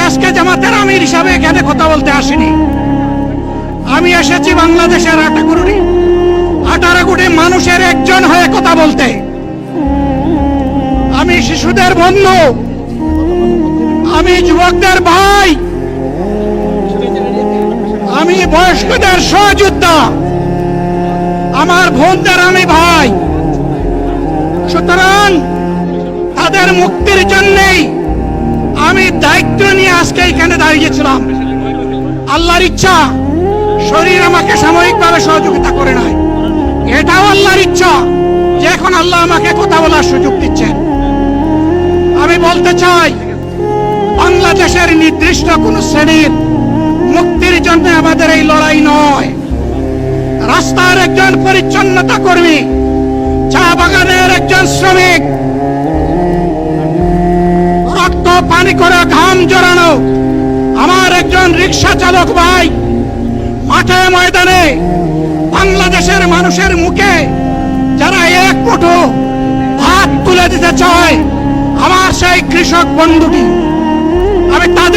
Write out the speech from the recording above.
আজকে জামাতের আমির হিসাবে এখানে কথা বলতে আসিনি। আমি এসেছি বাংলাদেশের 18 কোটি মানুষের একজন হয়ে কথা বলতে। আমি শিশুদের বন্ধু, আমি যুবকদের ভাই, আমি বয়স্কদের সহযোদ্ধা, আমার বোনদের আমি ভাই। সুতরাং তাদের মুক্তির জন্যই আমি দায়িত্ব নিয়ে আজকে এখানে দাঁড়িয়েছিলাম। আল্লাহর ইচ্ছা শরীর আমাকে সাময়িকভাবে সহযোগিতা করে নাই, এটাও আল্লাহর ইচ্ছা যে এখন আল্লাহ আমাকে কথা বলার সুযোগ দিচ্ছেন। আমি বলতে চাই, বাংলাদেশের নির্দিষ্ট কোন শ্রেণীর মুক্তির জন্য আমাদের এই লড়াই নয়। রাস্তার একজন পরিচ্ছন্নতা কর্মী, চা বাগানের একজন শ্রমিক, রক্ত পানি করে ঘাম জড়ানো আমার একজন রিক্সা চালক ভাই মাঠে ময়দানে বাংলাদেশের মানুষের মুখে যারা এক মুঠো ভাত তুলে দিতে চায়, আমার সেই কৃষক বন্ধুটি, আমি তাদের